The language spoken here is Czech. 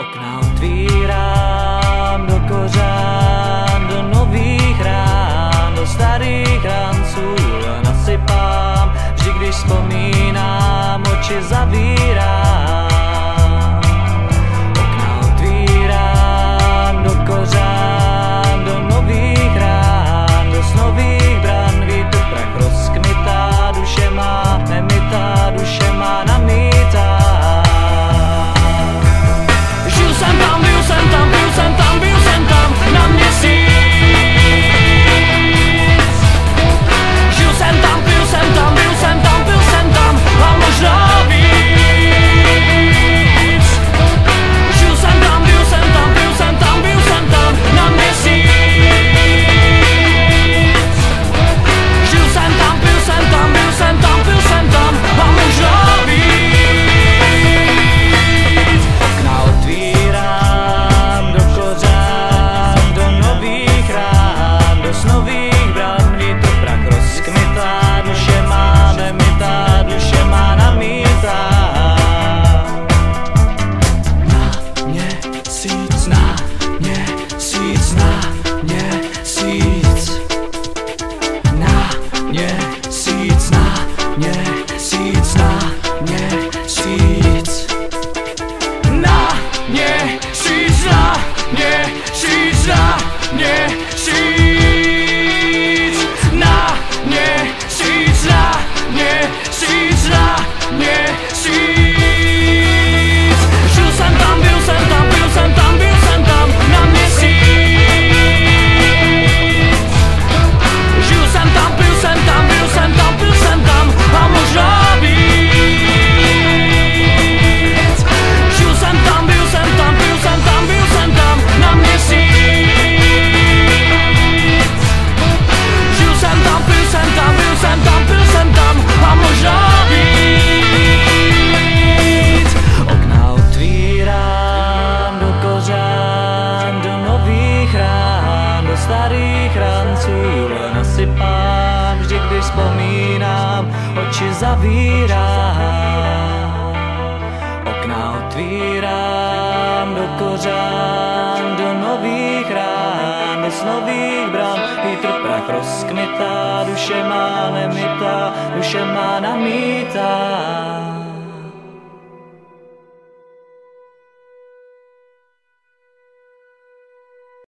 Okna otvírám do kořán, do nových rán, do starých ranců nasypám. Vždy, když vzpomínám, oči zavírám. Okna otvírám do kořán, do nových rán, do snových bran. Vítr prach rozkmitá, duše má nemytá, duše má namítá. Žil jsem tam, byl jsem tam, byl jsem tam, byl jsem tam na měsíc. Žil jsem tam, byl jsem tam, byl jsem tam, byl jsem tam a možná víc. Žil jsem tam, byl jsem tam, byl jsem tam, byl jsem tam na měsíc. Žil jsem tam, byl jsem tam, byl jsem tam, byl jsem tam a možná víc. Okna otvírám do kořán, do nových rán, do snových bran. Vítr prach rozkmitá, duše má nemytá, duše má namítá. Na měsíc, na měsíc, na měsíc. Na měsíc, na měsíc, na měsíc. Na měsíc, na měsíc, na měsíc. Na měsíc, na měsíc, na měsíc. Žil jsem tam, byl jsem tam, byl jsem tam, byl jsem tam na měsíc. Žil jsem tam, byl jsem tam, byl jsem tam, byl jsem tam a možná víc. Žil jsem tam, byl jsem tam, byl jsem tam, byl jsem tam na měsíc. Žil jsem tam, byl jsem tam, byl jsem tam, byl jsem tam a možná víc. Okna otvírám do kořán, do nových rán, do starých ranců nasypám. Vždy, když vzpomínám, oči zavírám. Okna otvírám do kořán, do nových rán, do snových bran. Vítr prach rozkmitá, duše má nemytá, duše má namítá.